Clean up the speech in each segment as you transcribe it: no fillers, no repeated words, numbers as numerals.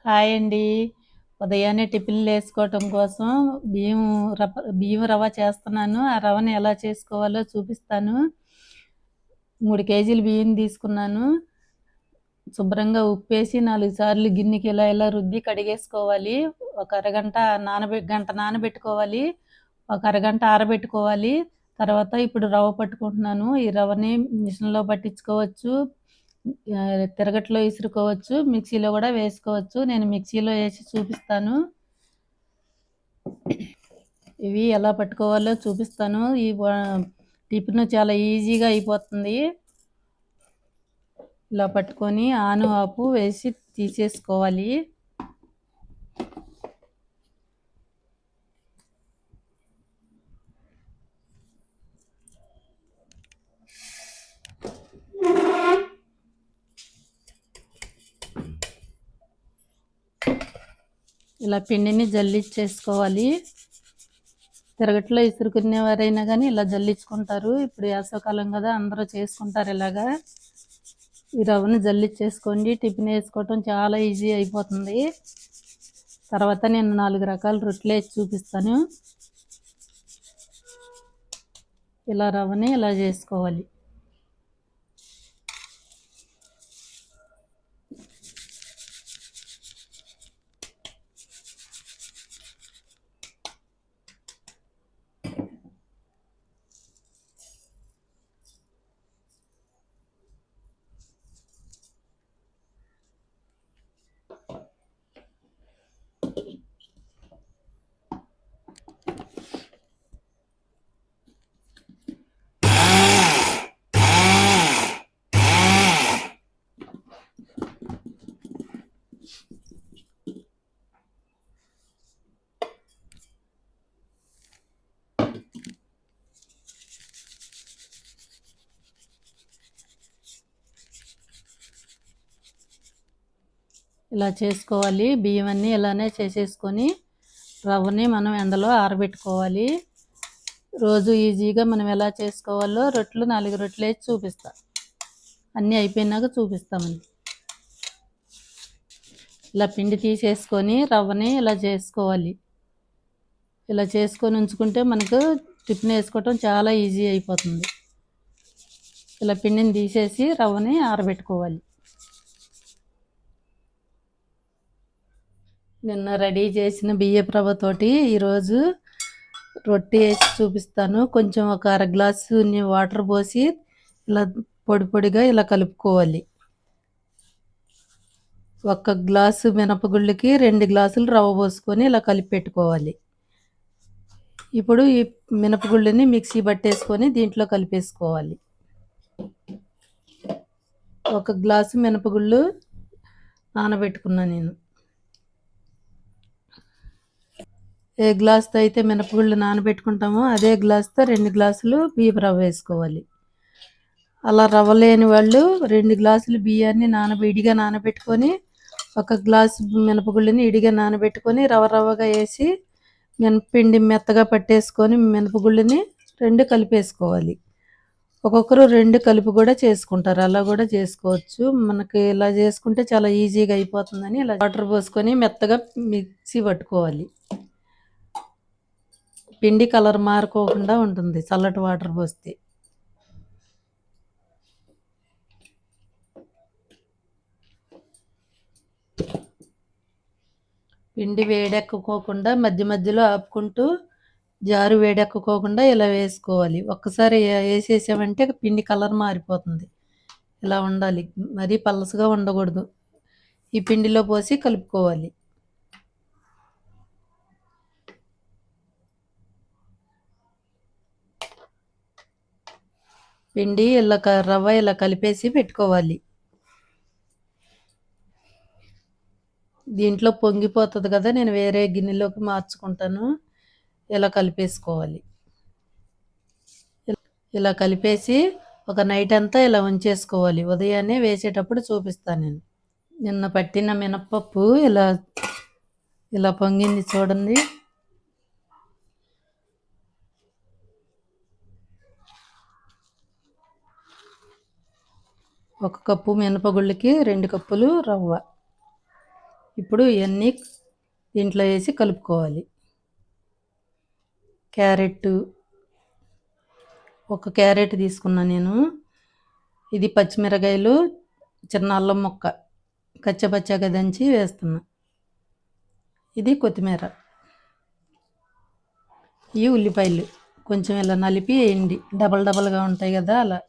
Hi అండి. ఉదయాన్నే టిఫిన్‌లు వేసుకోవటం కోసం బియ్యం బియ్యం రవ్వ చేస్తున్నాను. ఆ రవ్వని ఎలా చేసుకోవాలో చూపిస్తాను. 3 కేజీలు బియ్యం తీసుకున్నాను. శుభ్రంగా ఉప్పేసి 4 సార్లు గిన్నెకి ఇలా రుద్ది కడిగేసుకోవాలి. ఒక అరగంట గంట నానబెట్టుకోవాలి. ఒక అరగంట ఆరబెట్టుకోవాలి. తర్వాత ఇప్పుడు రవ్వ పట్టుకుంటున్నాను. ఈ రవ్వని మిషన్‌లో పట్టించుకోవచ్చు. తిరగట్లో ఇసురుకోవచ్చు. మిక్సీలో కూడా వేసుకోవచ్చు. నేను మిక్సీలో వేసి చూపిస్తాను. ఇవి ఎలా పట్టుకోవాలో చూపిస్తాను. టిఫిన్ చాలా ఈజీగా అయిపోతుంది. ఇలా పట్టుకొని ఆను ఆపు వేసి తీసేసుకోవాలి. ఇలా పిండిని జల్లించేసుకోవాలి. తిరగట్లో ఇసురుకునేవారైనా కానీ ఇలా జల్లించుకుంటారు. ఇప్పుడు వేసవకాలం కదా, అందరూ చేసుకుంటారు ఇలాగా. ఈ రవ్వని జల్లించేసుకోండి. టిఫిన్ వేసుకోవటం చాలా ఈజీ అయిపోతుంది. తర్వాత నేను 4 రకాల రొట్టెలు వేసి చూపిస్తాను. ఇలా రవ్వని ఇలా చేసుకోవాలి. ఇలా చేసుకోవాలి. బియ్యం అన్నీ ఇలానే చేసేసుకొని రవ్వని మనం ఎండలో ఆరబెట్టుకోవాలి. రోజు ఈజీగా మనం ఎలా చేసుకోవాలో 4 రొట్టెలు వేసి చూపిస్తా. అన్నీ అయిపోయినాక చూపిస్తామండి. ఇలా పిండి తీసేసుకొని రవ్వని ఇలా చేసుకోవాలి. ఇలా చేసుకొని ఉంచుకుంటే మనకు టిఫిన్ వేసుకోవటం చాలా ఈజీ అయిపోతుంది. ఇలా పిండిని తీసేసి రవ్వని ఆరబెట్టుకోవాలి. నిన్న రెడీ చేసిన బియ్యపు రవ్వతోటి ఈరోజు రొట్టె వేసి చూపిస్తాను. కొంచెం ఒక అర గ్లాసు వాటర్ పోసి ఇలా పొడి పొడిగా ఇలా కలుపుకోవాలి. 1 గ్లాసు మినపగుళ్ళకి 2 గ్లాసులు రవ్వ పోసుకొని ఇలా కలిపి పెట్టుకోవాలి. ఇప్పుడు ఈ మినపగుళ్ళని మిక్సీ పట్టేసుకొని దీంట్లో కలిపేసుకోవాలి. 1 గ్లాసు మినపగుళ్ళు నానబెట్టుకున్నా నేను. ఏ గ్లాస్తో అయితే మినపగుళ్ళు నానబెట్టుకుంటామో అదే గ్లాస్తో 2 గ్లాసులు బియ్యపు రవ్వ వేసుకోవాలి. అలా రవ్వ లేని వాళ్ళు 2 గ్లాసులు బియ్యాన్ని ఇడిగా నానబెట్టుకొని 1 గ్లాసు మినపగుళ్ళని ఇడిగా నానబెట్టుకొని రవ్వగా వేసి మినపిండి మెత్తగా పట్టేసుకొని మినపగుళ్ళని 2 కలిపేసుకోవాలి. ఒక్కొక్కరు 2 కలిపి కూడా చేసుకుంటారు. అలా కూడా చేసుకోవచ్చు. మనకి ఇలా చేసుకుంటే చాలా ఈజీగా అయిపోతుందని ఇలా వాటర్ పోసుకొని మెత్తగా మిక్సీ పట్టుకోవాలి. పిండి కలర్ మారుకోకుండా ఉంటుంది చల్లటి వాటర్ పోస్తే. పిండి వేడెక్కుకోకుండా మధ్య మధ్యలో ఆపుకుంటూ జారు వేడెక్కుకోకుండా ఇలా వేసుకోవాలి. ఒక్కసారి వేసేసామంటే పిండి కలర్ మారిపోతుంది. ఇలా ఉండాలి. మరీ పలసగా ఉండకూడదు. ఈ పిండిలో పోసి కలుపుకోవాలి. పిండి ఇలా రవ్వ ఇలా కలిపేసి పెట్టుకోవాలి. దీంట్లో పొంగిపోతుంది కదా, నేను వేరే గిన్నెలోకి మార్చుకుంటాను. ఇలా కలిపేసుకోవాలి. ఇలా కలిపేసి ఒక నైట్ అంతా ఇలా ఉంచేసుకోవాలి. ఉదయాన్నే వేసేటప్పుడు చూపిస్తాను నేను. నిన్న పట్టిన మినప్పప్పు ఇలా పొంగింది చూడండి. ఒక కప్పు మినపగుళ్ళకి 2 కప్పులు రవ్వ. ఇప్పుడు ఇవన్నీ దీంట్లో వేసి కలుపుకోవాలి. క్యారెట్, ఒక క్యారెట్ తీసుకున్నా నేను. ఇది పచ్చిమిరకాయలు, చిన్న అల్లం ముక్క కచ్చపచ్చగా దంచి వేస్తున్నా. ఇది కొత్తిమీర, ఈ ఉల్లిపాయలు కొంచెం ఇలా నలిపి వేయండి, డబల్ డబల్గా ఉంటాయి కదా అలా.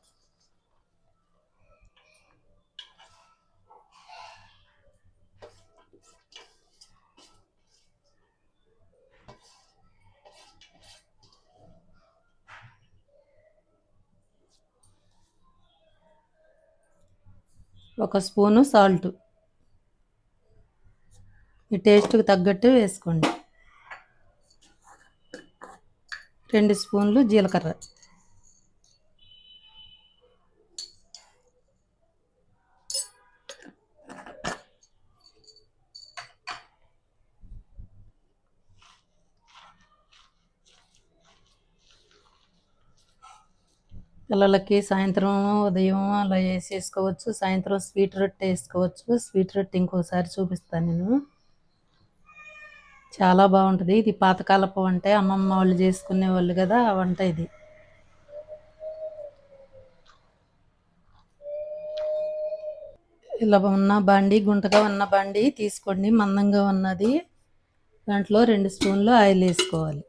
ఒక స్పూను సాల్ట్, మీ టేస్ట్కి తగ్గట్టు వేసుకోండి. 2 స్పూన్లు జీలకర్ర, పిల్లలకి సాయంత్రం ఉదయం అలా వేసేసుకోవచ్చు. సాయంత్రం స్వీట్ రొట్టె వేసుకోవచ్చు. స్వీట్ రొట్టె ఇంకోసారి చూపిస్తాను నేను, చాలా బాగుంటుంది. ఇది పాతకాలపు వంట, అమ్మమ్మ వాళ్ళు చేసుకునే వాళ్ళు కదా ఆ వంట ఇది. ఇలా ఉన్న బాండి, గుంటగా ఉన్న బాండి తీసుకోండి, మందంగా ఉన్నది. దాంట్లో 2 స్పూన్లు ఆయిల్ వేసుకోవాలి.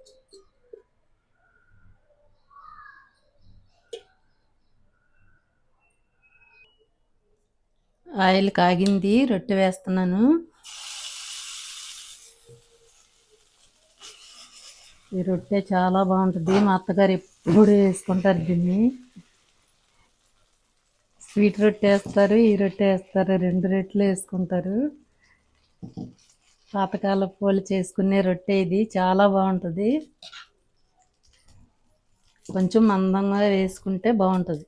ఆయిల్ కాగింది, రొట్టె వేస్తున్నాను. ఈ రొట్టె చాలా బాగుంటుంది. మా అత్తగారు ఎప్పుడు వేసుకుంటారు దీన్ని. స్వీట్ రొట్టె వేస్తారు, ఈ రొట్టె వేస్తారు, 2 రొట్టెలు వేసుకుంటారు. పాతకాలపు వాళ్ళు చేసుకునే రొట్టె ఇది, చాలా బాగుంటుంది. కొంచెం మందంగా వేసుకుంటే బాగుంటుంది.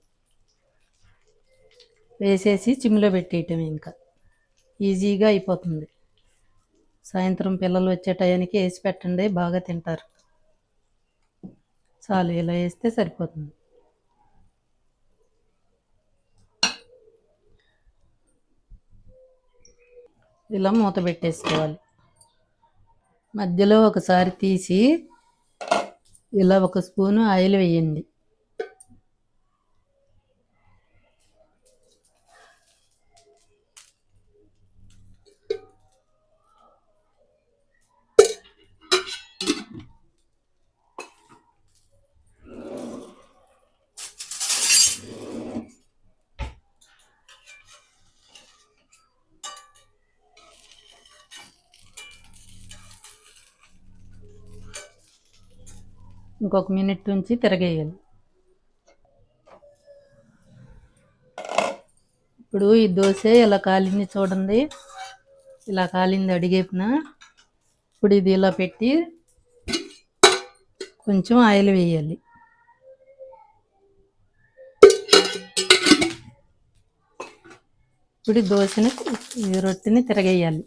వేసేసి చిమ్లో పెట్టేయటం, ఇంకా ఈజీగా అయిపోతుంది. సాయంత్రం పిల్లలు వచ్చే టయానికి వేసి పెట్టండి, బాగా తింటారు. చాలు, ఇలా వేస్తే సరిపోతుంది. ఇలా మూత పెట్టేసుకోవాలి. మధ్యలో ఒకసారి తీసి ఇలా 1 స్పూను ఆయిల్ వేయండి. ఇంకొక మినిట్ నుంచి తిరగేయాలి. ఇప్పుడు ఈ దోశ ఇలా కాలింది చూడండి, ఇలా కాలింది అడిగేపున. ఇప్పుడు ఇది ఇలా పెట్టి కొంచెం ఆయిల్ వేయాలి. ఇప్పుడు దోశని, రొట్టెని తిరగేయాలి.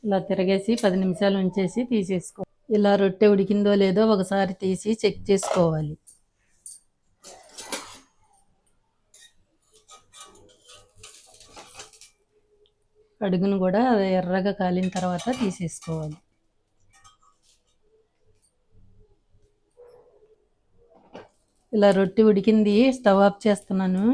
ఇలా తిరగేసి 10 నిమిషాలు ఉంచేసి తీసేసుకో. ఇలా రొట్టె ఉడికిందో లేదో ఒకసారి తీసి చెక్ చేసుకోవాలి. అడుగును కూడా ఎర్రగా కాలిన తర్వాత తీసేసుకోవాలి. ఇలా రొట్టె ఉడికింది, స్టవ్ ఆఫ్ చేస్తున్నాను.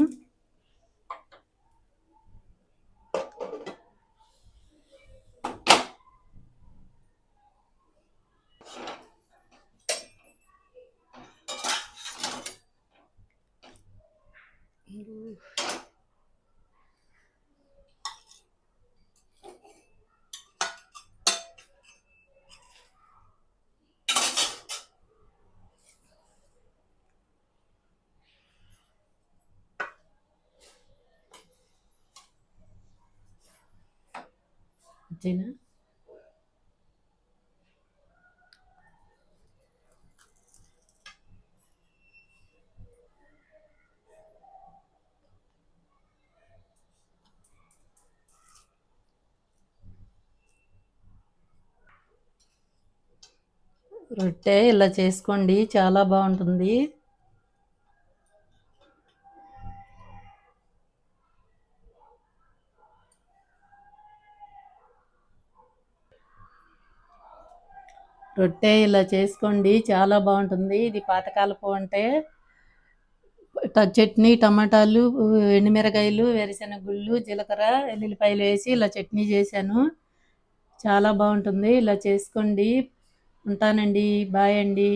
అంతేనా? రొట్టె ఇలా చేసుకోండి, చాలా బాగుంటుంది. రొట్టె ఇలా చేసుకోండి, చాలా బాగుంటుంది. ఇది పాతకాలపు అంటే చట్నీ, టమాటాలు, ఎండుమిరకాయలు, వేరుశెనగ గుళ్ళు, జీలకర్ర, ఎల్లుల్లిపాయలు వేసి ఇలా చట్నీ చేశాను. చాలా బాగుంటుంది. ఇలా చేసుకోండి. ఉంటానండి. బాయ్ అండి.